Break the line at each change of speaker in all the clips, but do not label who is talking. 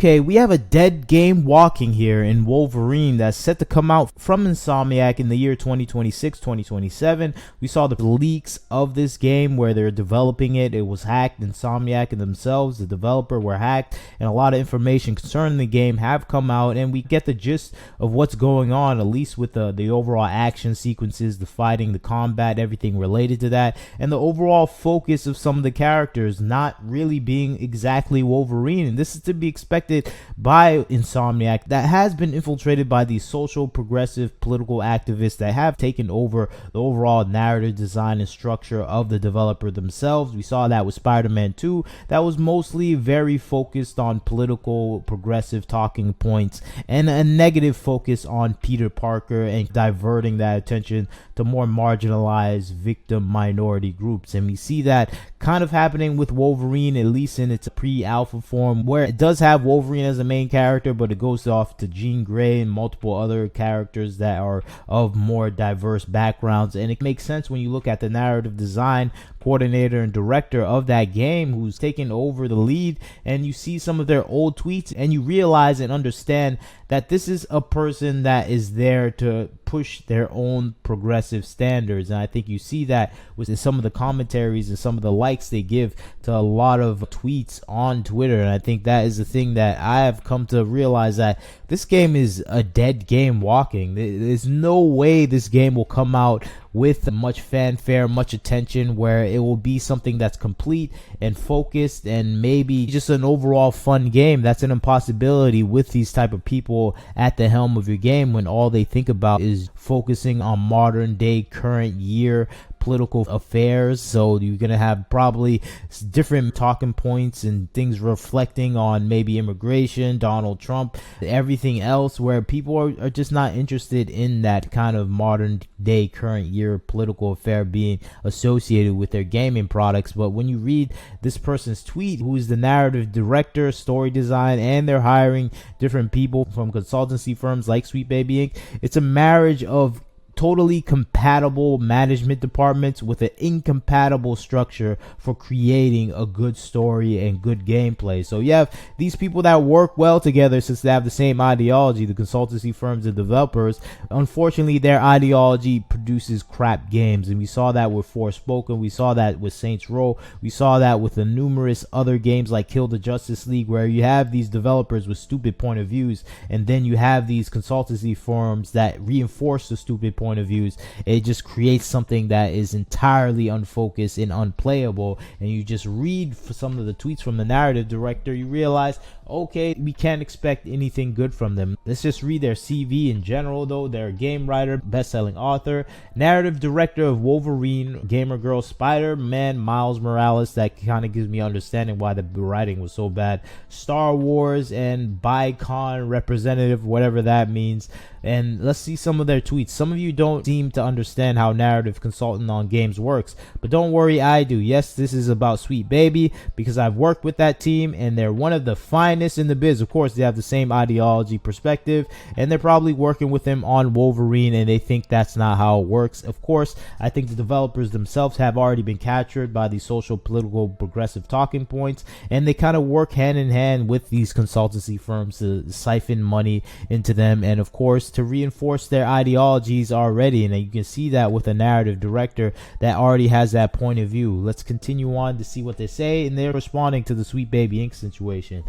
Okay, we have a dead game walking here in Wolverine that's set to come out from Insomniac in the year 2026, 2027. We saw the leaks of this game where they're developing it. It was hacked. Insomniac and themselves, the developer, were hacked, and a lot of information concerning the game have come out, and we get the gist of what's going on, at least with the overall action sequences, the fighting, the combat, everything related to that, and the overall focus of some of the characters not really being exactly Wolverine. And this is to be expected by Insomniac, that has been infiltrated by these social, progressive, political activists that have taken over the overall narrative design and structure of the developer themselves. We saw that with Spider-Man 2. That was mostly very focused on political, progressive talking points and a negative focus on Peter Parker and diverting that attention to more marginalized victim minority groups. And we see that kind of happening with Wolverine, at least in its pre-alpha form, where it does have Wolverine as a main character, but it goes off to Jean Grey and multiple other characters that are of more diverse backgrounds. And it makes sense when you look at the narrative design coordinator and director of that game who's taken over the lead, and you see some of their old tweets and you realize and understand that this is a person that is there to push their own progressive standards. And I think you see that with some of the commentaries and some of the likes they give to a lot of tweets on Twitter. And I think that is the thing that I have come to realize, that this game is a dead game walking. There's no way this game will come out with much fanfare, much attention, where it will be something that's complete and focused and maybe just an overall fun game. That's an impossibility with these type of people at the helm of your game, when all they think about is focusing on modern day, current year political affairs. So you're gonna have probably different talking points and things reflecting on maybe immigration, Donald Trump, everything else, where people are just not interested in that kind of modern day, current year political affair being associated with their gaming products. But when you read this person's tweet, who is the narrative director, story design, and they're hiring different people from consultancy firms like Sweet Baby Inc., it's a marriage of totally compatible management departments with an incompatible structure for creating a good story and good gameplay. So you have these people that work well together since they have the same ideology, the consultancy firms and developers. Unfortunately, their ideology produces crap games, and we saw that with Forspoken, we saw that with Saints Row, we saw that with the numerous other games like Kill the Justice League, where you have these developers with stupid point of views, and then you have these consultancy firms that reinforce the stupid point of views. It just creates something that is entirely unfocused and unplayable. And you just read for some of the tweets from the narrative director, you realize, okay, we can't expect anything good from them. Let's just read their CV in general though. They're a game writer, best-selling author, narrative director of Wolverine, Gamer Girl, Spider-Man, Miles Morales. That kind of gives me understanding why the writing was so bad. Star Wars and BICON representative, whatever that means. And let's see some of their tweets. Some of you don't seem to understand how narrative consultant on games works, but don't worry, I do. Yes, this is about Sweet Baby because I've worked with that team and they're one of the finest in the biz. Of course, they have the same ideology, perspective, and they're probably working with him on Wolverine, and they think that's not how it works. Of course, I think the developers themselves have already been captured by these social, political, progressive talking points, and they kind of work hand in hand with these consultancy firms to siphon money into them, and of course to reinforce their ideologies already. And you can see that with a narrative director that already has that point of view. Let's continue on to see what they say, and they're responding to the Sweet Baby Inc. situation.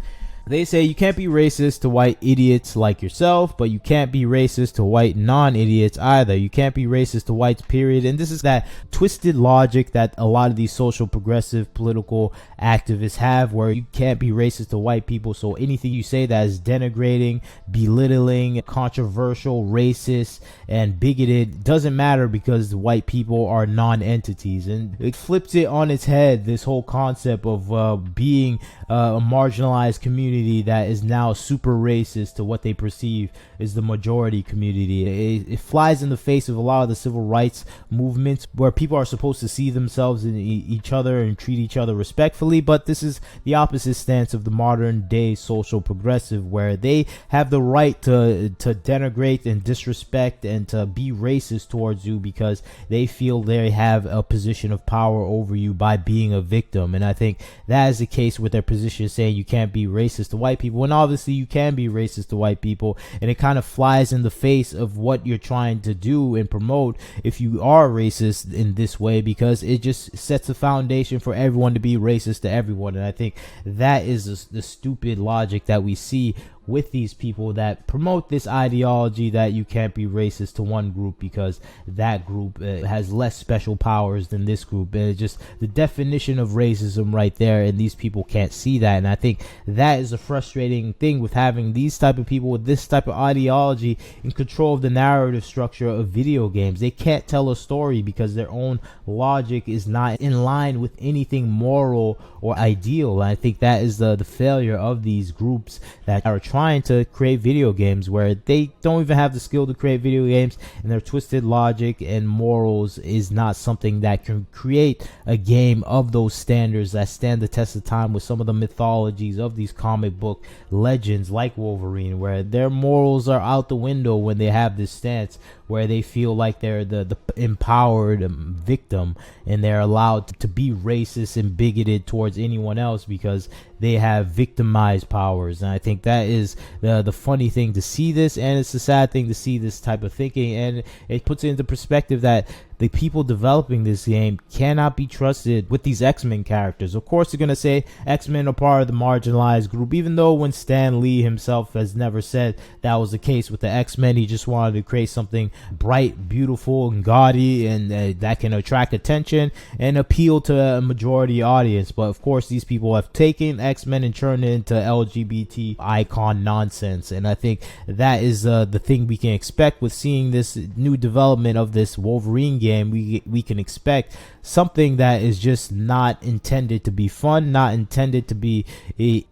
They say you can't be racist to white idiots like yourself, but you can't be racist to white non-idiots either. You can't be racist to whites, period. And this is that twisted logic that a lot of these social, progressive, political activists have, where you can't be racist to white people. So anything you say that is denigrating, belittling, controversial, racist, and bigoted doesn't matter because the white people are non-entities. And it flips it on its head, this whole concept of being a marginalized community that is now super racist to what they perceive is the majority community. It flies in the face of a lot of the civil rights movements where people are supposed to see themselves in each other and treat each other respectfully, but this is the opposite stance of the modern day social progressive, where they have the right to denigrate and disrespect and to be racist towards you because they feel they have a position of power over you by being a victim. And I think that is the case with their position saying you can't be racist racist to white people, and obviously you can be racist to white people, and it kind of flies in the face of what you're trying to do and promote if you are racist in this way, because it just sets the foundation for everyone to be racist to everyone. And I think that is the stupid logic that we see with these people that promote this ideology that you can't be racist to one group because that group has less special powers than this group. And it's just the definition of racism right there, and these people can't see that. And I think that is a frustrating thing with having these type of people with this type of ideology in control of the narrative structure of video games. They can't tell a story because their own logic is not in line with anything moral or ideal. And I think that is the failure of these groups that are trying to create video games, where they don't even have the skill to create video games, and their twisted logic and morals is not something that can create a game of those standards that stand the test of time with some of the mythologies of these comic book legends like Wolverine, where their morals are out the window when they have this stance where they feel like they're the empowered victim, and they're allowed to be racist and bigoted towards anyone else because they have victimized powers. And I think that is the funny thing to see this, and it's a sad thing to see this type of thinking, and it puts it into perspective that the people developing this game cannot be trusted with these X-Men characters. Of course, they're going to say X-Men are part of the marginalized group, even though when Stan Lee himself has never said that was the case with the X-Men. He just wanted to create something bright, beautiful, and gaudy, and that can attract attention and appeal to a majority audience. But of course, these people have taken X-Men and turned it into LGBT icon nonsense. And I think that is the thing we can expect with seeing this new development of this Wolverine game. We can expect something that is just not intended to be fun, not intended to be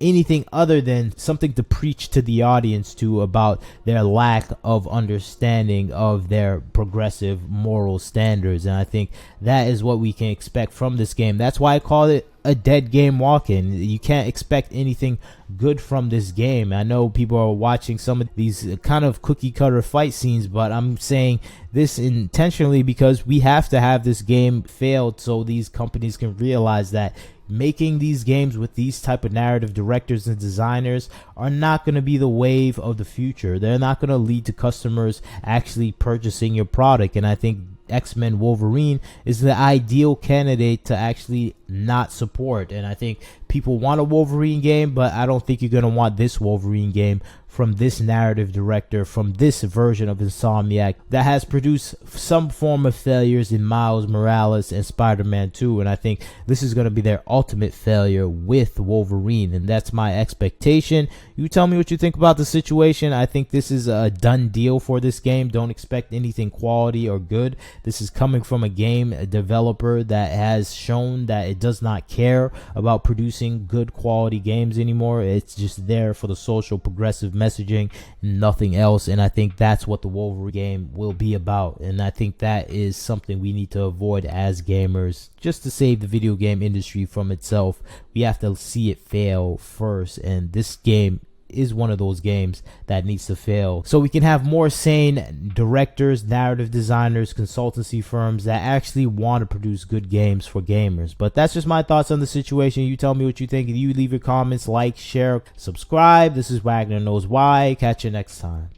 anything other than something to preach to the audience to about their lack of understanding of their progressive moral standards. And I think that is what we can expect from this game. That's why I call it a dead game walk-in. You can't expect anything good from this game. I know people are watching some of these kind of cookie cutter fight scenes, but I'm saying this intentionally because we have to have this game failed so these companies can realize that making these games with these type of narrative directors and designers are not going to be the wave of the future. They're not going to lead to customers actually purchasing your product. And I think X-Men Wolverine is the ideal candidate to actually not support. And I think people want a Wolverine game, but I don't think you're going to want this Wolverine game from this narrative director, from this version of Insomniac that has produced some form of failures in Miles Morales and Spider-Man 2. And I think this is going to be their ultimate failure with Wolverine, and that's my expectation. You tell me what you think about the situation. I think this is a done deal for this game. Don't expect anything quality or good. This is coming from a game developer that has shown that it does not care about producing good quality games anymore. It's just there for the social progressive messaging, nothing else. And I think that's what the Wolverine game will be about, and I think that is something we need to avoid as gamers. Just to save the video game industry from itself, we have to see it fail first, and this game is one of those games that needs to fail so we can have more sane directors, narrative designers, consultancy firms that actually want to produce good games for gamers. But that's just my thoughts on the situation. You tell me what you think. You leave your comments, like, share, subscribe. This is Wagner Knows Why. Catch you next time.